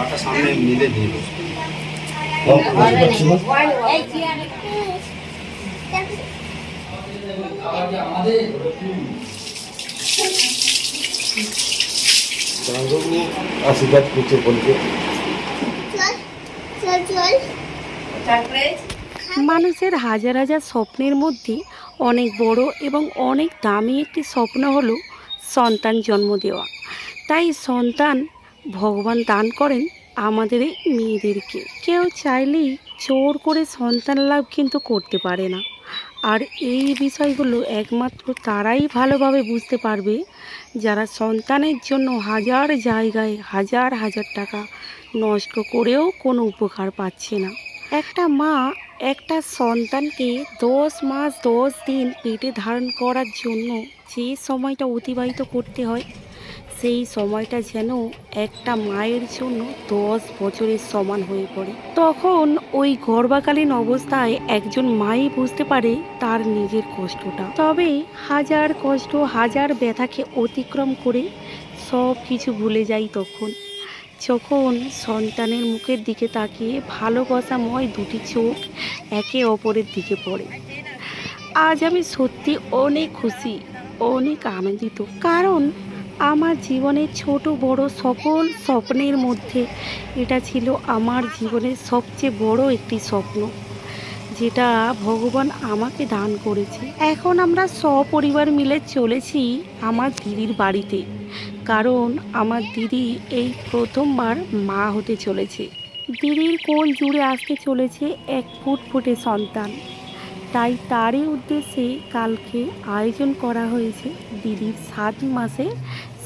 পাটা সামনে মিলে দিয়ে দেবো। আশীর্বাদ করছে বলছে। মানুষের হাজার হাজার স্বপ্নের মধ্যে অনেক বড় এবং অনেক দামি একটি স্বপ্ন হলো সন্তান জন্ম দেওয়া। তাই সন্তান ভগবান দান করেন আমাদের এই মেয়েদেরকে। কেউ চাইলেই জোর করে সন্তান লাভ কিন্তু করতে পারে না। আর এই বিষয়গুলো একমাত্র তারাই ভালোভাবে বুঝতে পারবে যারা সন্তানের জন্য হাজার জায়গায় হাজার হাজার টাকা নষ্ট করেও কোনো উপকার পাচ্ছে না। একটা মা একটা সন্তানকে 10 মাস 10 দিন পেটে ধারণ করার জন্য যে সময়টা অতিবাহিত করতে হয়, সেই সময়টা যেন একটা মায়ের জন্য 10 বছরের সমান হয়ে পড়ে। তখন ওই গর্ভকালীন অবস্থায় একজন মাই বুঝতে পারে তার নিজের কষ্টটা। তবে হাজার কষ্ট হাজার ব্যথাকে অতিক্রম করে সব কিছু ভুলে যাই তখন, যখন সন্তানের মুখের দিকে তাকিয়ে ভালোবাসাময় দুটি চোখ একে অপরের দিকে পড়ে। আজ আমি সত্যি অনেক খুশি, অনেক আনন্দিত, কারণ আমার জীবনের ছোট বড় সকল স্বপ্নের মধ্যে এটা ছিল আমার জীবনের সবচেয়ে বড় একটি স্বপ্ন, যেটা ভগবান আমাকে দান করেছে। এখন আমরা সপরিবার মিলে চলেছি আমার দিদির বাড়িতে, কারণ আমার দিদি এই প্রথমবার মা হতে চলেছে। দিদির কোল জুড়ে আসতে চলেছে এক ফুটফুটে সন্তান। তাই তারই উদ্দেশ্যে কালকে আয়োজন করা হয়েছে দিদির 7 মাসের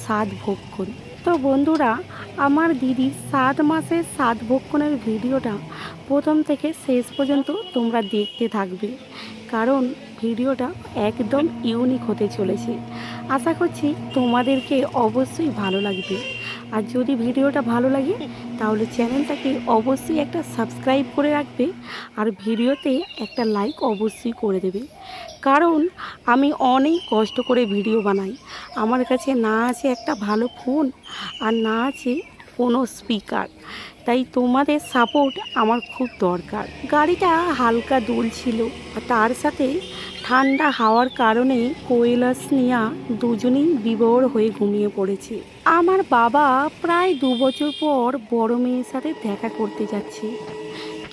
7 ভক্ষণ। তো বন্ধুরা, আমার দিদির 7 মাসের 7 ভক্ষণের ভিডিওটা প্রথম থেকে শেষ পর্যন্ত তোমরা দেখতে থাকবে, কারণ ভিডিওটা একদম ইউনিক হতে চলেছে। আশা করছি তোমাদেরকে অবশ্যই ভালো লাগবে। আর যদি ভিডিওটা ভালো লাগে তাহলে চ্যানেলটাকে অবশ্যই একটা সাবস্ক্রাইব করে রাখবে, আর ভিডিওতে একটা লাইক অবশ্যই করে দেবে। কারণ আমি অনেক কষ্ট করে ভিডিও বানাই, আমার কাছে না আছে একটা ভালো ফোন আর না আছে কোনো স্পিকার, তাই তোমাদের সাপোর্ট আমার খুব দরকার। গাড়িটা হালকা দুলছিল আর তার সাথে ঠান্ডা হাওয়ার কারণে কৈলাস নিয়া দুজনেই বিভোর হয়ে ঘুমিয়ে পড়েছে। আমার বাবা প্রায় 2 বছর পর বড় মেয়ের সাথে দেখা করতে যাচ্ছে,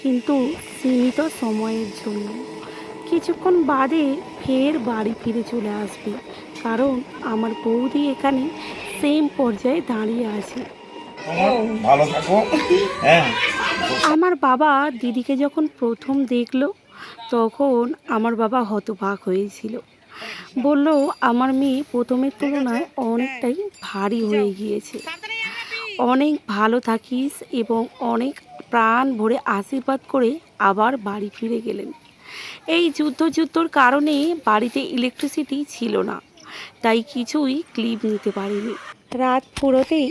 কিন্তু সীমিত সময়ের জন্য। কিছুক্ষণ বাদে ফের বাড়ি ফিরে চলে আসবে, কারণ আমার বৌদি এখানে সেম পর্যায়ে দাঁড়িয়ে আছে। ভালো থাকো। হ্যাঁ, আমার বাবা দিদিকে যখন প্রথম দেখলো তখন আমার বাবা হতবাক হয়েছিল। বলল, আমার মেয়ে প্রথমের তুলনায় অনেকটাই ভারী হয়ে গিয়েছে। অনেক ভালো থাকিস, এবং অনেক প্রাণ ভরে আশীর্বাদ করে আবার বাড়ি ফিরে গেলেন। এই যুদ্ধর কারণে বাড়িতে ইলেকট্রিসিটি ছিল না, তাই কিছুই ক্লিপ নিতে পারিনি। রাত পুরোতেই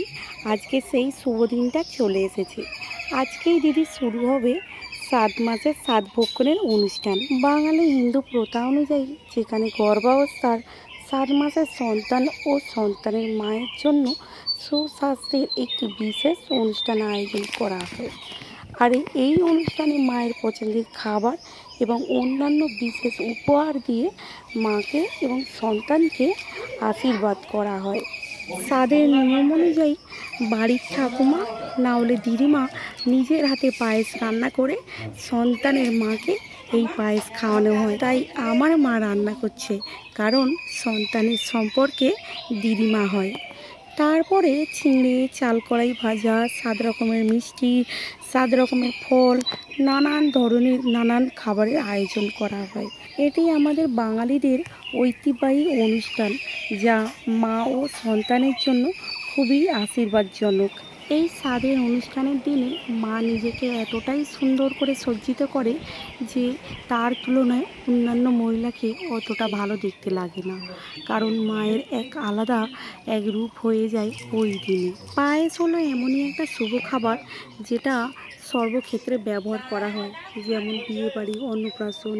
আজকে সেই শুভ দিনটা চলে এসেছে। আজকেই দিদি শুরু হবে 7 মাসের 7 ভক্ষণের অনুষ্ঠান। বাঙালি হিন্দু প্রথা অনুযায়ী যেখানে গর্ভাবস্থার 7 মাসের সন্তান ও সন্তানের মায়ের জন্য সুস্বাস্থ্যের একটি বিশেষ অনুষ্ঠান আয়োজন করা হয়। আর এই অনুষ্ঠানে মায়ের পছন্দের খাবার এবং অন্যান্য বিশেষ উপহার দিয়ে মাকে এবং সন্তানকে আশীর্বাদ করা হয়। স্বাদের নিয়ম অনুযায়ী বাড়ির ঠাকুমা না হলে দিদিমা নিজের হাতে পায়েস রান্না করে সন্তানের মাকে এই পায়েস খাওয়ানো হয়। তাই আমার মা রান্না করছে, কারণ সন্তানের সম্পর্কে দিদিমা হয়। তারপরে চিংড়ি, চাল কড়াই ভাজা, 7 রকমের মিষ্টি, 7 রকমের ফল, নানান ধরনের নানান খাবারের আয়োজন করা হয়। এটি আমাদের বাঙালিদের ঐতিহ্যবাহী অনুষ্ঠান, যা মা ও সন্তানের জন্য খুবই আশীর্বাদজনক। এই স্বাদের অনুষ্ঠানের দিনে মা নিজেকে এতটাই সুন্দর করে সজ্জিত করে যে তার তুলনায় অন্যান্য মহিলাকে অতটা ভালো দেখতে লাগে না, কারণ মায়ের এক আলাদা এক রূপ হয়ে যায় ওই দিনে। পায়েস হলো এমনই একটা শুভ খাবার যেটা সর্বক্ষেত্রে ব্যবহার করা হয়, যেমন বিয়েবাড়ি, অন্নপ্রাশন,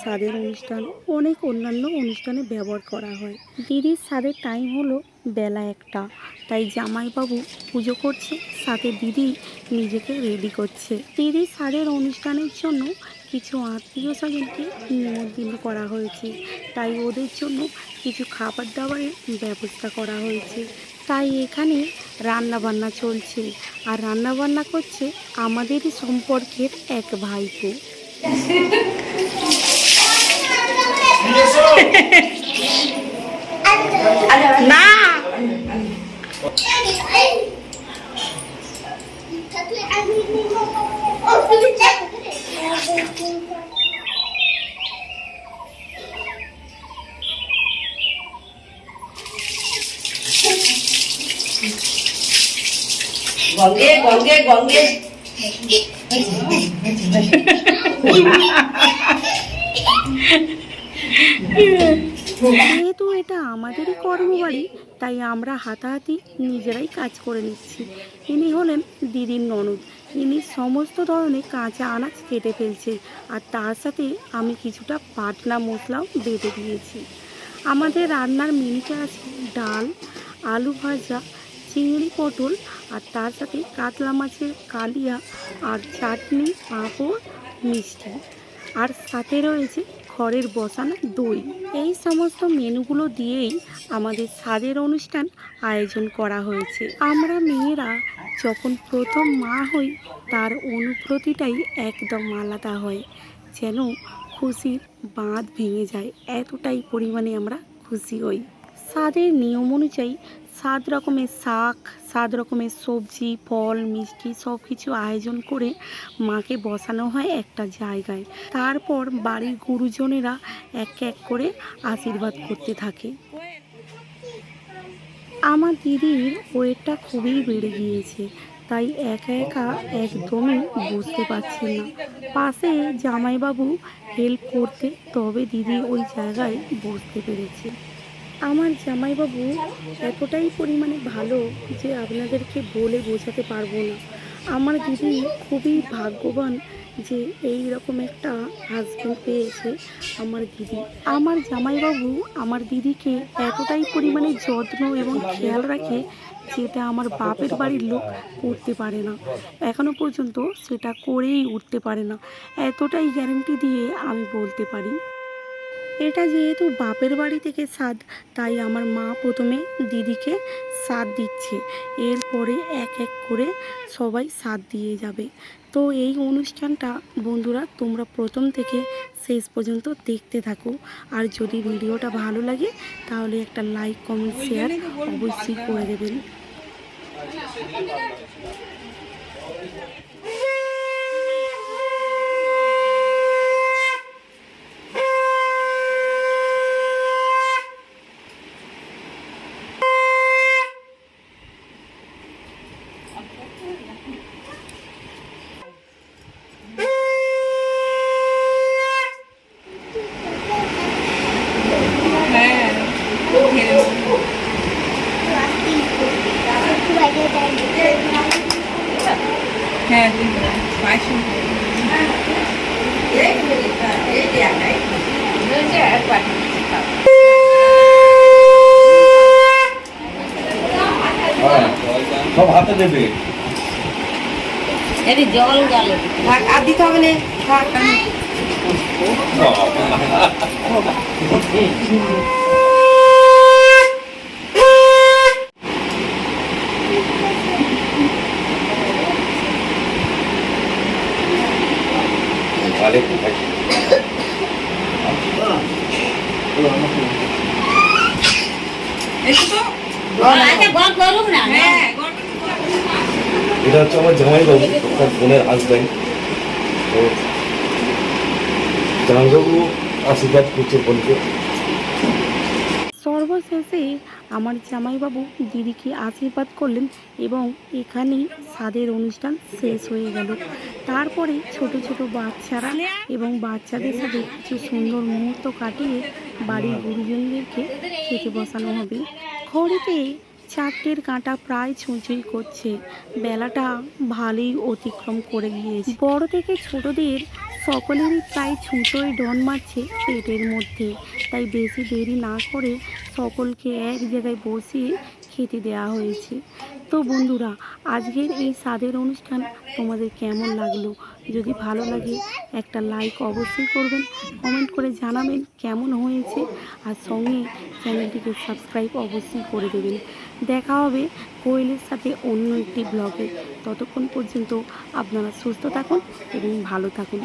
স্বাদের অনুষ্ঠান, অনেক অন্যান্য অনুষ্ঠানে ব্যবহার করা হয়। দিদির স্বাদের টাইম হলো বেলা 1টা, তাই জামাইবাবু পুজো করছে, সাথে দিদি নিজেকে রেডি করছে। দিদির স্বাদের অনুষ্ঠানের জন্য কিছু আত্মীয় স্বজনকে নিমন্ত্রণ করা হয়েছে, তাই ওদের জন্য কিছু খাবার দাবারের ব্যবস্থা করা হয়েছে। তাই এখানে রান্নাবান্না চলছে, আর রান্নাবান্না করছে আমাদেরই সম্পর্কের এক ভাইপো। না গঙ্গে গঙ্গে গঙ্গে যেহেতু এটা আমাদেরই কর্মবাড়ি, তাই আমরা হাতাহাতি নিজেরাই কাজ করে নিচ্ছি। ইনি হলেন দিদির ননদ, ইনি সমস্ত ধরনের কাঁচা আনাজ কেটে ফেলছে, আর তার সাথে আমি কিছুটা বাটনা মশলাও বেটে দিয়েছি। আমাদের রান্নার মেনুতে আছে ডাল, আলু ভাজা, চিংড়ি পটল, আর তার সাথে কাতলা মাছের কালিয়া, আর চাটনি, পাঁপড়, মিষ্টি, আর সাথে রয়েছে ঘরের বসানো দই। এই সমস্ত মেনুগুলো দিয়েই আমাদের স্বাদের অনুষ্ঠান আয়োজন করা হয়েছে। আমরা মেয়েরা যখন প্রথম মা হই, তার অনুভূতিটাই একদম আলাদা হয়, যেন খুশির বাঁধ ভেঙে যায়, এতটাই পরিমাণে আমরা খুশি হই। স্বাদের নিয়ম অনুযায়ী 7 রকমের শাক, 7 রকমের সবজি, ফল, মিষ্টি সব কিছু আয়োজন করে মাকে বসানো হয় একটা জায়গায়। তারপর বাড়ির গুরুজনেরা এক এক করে আশীর্বাদ করতে থাকে। আমার দিদির ওয়েটটা খুবই বেড়ে গিয়েছে, তাই একা একা একদমই বুঝতে পারছেন না। পাশে জামাইবাবু হেল্প করতে, তবে দিদি ওই জায়গায় বসতে পেরেছে। আমার জামাইবাবু এতটাই পরিমাণে ভালো যে আপনাদেরকে বলে বোঝাতে পারবো না। আমার দিদি খুবই ভাগ্যবান যে এই রকম একটা হাজব্যান্ড পেয়েছে আমার দিদি। আমার জামাইবাবু আমার দিদিকে এতটাই পরিমাণে যত্ন এবং খেয়াল রাখে, যেটা আমার বাপের বাড়ির লোক করতে পারে না, এখনো পর্যন্ত সেটা করেই উঠতে পারে না, এতটাই গ্যারান্টি দিয়ে আমি বলতে পারি। এটা যেহেতু বাপের বাড়ি থেকে স্বাদ, তাই আমার মা প্রথমে দিদিকে স্বাদ দিচ্ছে, এরপরে এক এক করে সবাই স্বাদ দিয়ে যাবে। তো এই অনুষ্ঠানটা বন্ধুরা তোমরা প্রথম থেকে শেষ পর্যন্ত দেখতে থাকো, আর যদি ভিডিওটা ভালো লাগে তাহলে একটা লাইক, কমেন্ট, শেয়ার অবশ্যই করে দেবেন। হ্যাঁ সব হাতে দেবে। জল গেল আর দিতে হবে না। ভালো কোথায় এটা হচ্ছে আমার জামাইবাবু, আপনার বোনের হাজব্যান্ড। তো জামাইবাবু আশীর্বাদ করছে বোনকে। সর্বশেষে আমার জামাইবাবু দিদিকে আশীর্বাদ করলেন এবং এখানেই স্বাদের অনুষ্ঠান শেষ হয়ে গেল। তারপরে ছোট ছোট বাচ্চারা এবং বাচ্চাদের সাথে কিছু সুন্দর মুহূর্ত কাটিয়ে বাড়ির গুরুজনদেরকে খেতে বসানো হবে। ঘড়িতে 4টের কাঁটা প্রায় ছুঁচুই করছে, বেলাটা ভালোই অতিক্রম করে গিয়েছে। বড় থেকে ছোটদের সকলেরই প্রায় ছুঁচোয় ডন মারছে পেটের মধ্যে, তাই বেশি দেরি না করে সকলকে এক জায়গায় বসিয়ে খেতে দেওয়া হয়েছে। তো বন্ধুরা, আজকের এই স্বাদের অনুষ্ঠান তোমাদের কেমন লাগলো? যদি ভালো লাগে একটা লাইক অবশ্যই করবেন, কমেন্ট করে জানাবেন কেমন হয়েছে, আর সঙ্গে চ্যানেলটিকে সাবস্ক্রাইব অবশ্যই করে দেবেন। দেখা হবে কোয়েলের সাথে অন্য একটি ব্লগে। ততক্ষণ পর্যন্ত আপনারা সুস্থ থাকুন এবং ভালো থাকুন।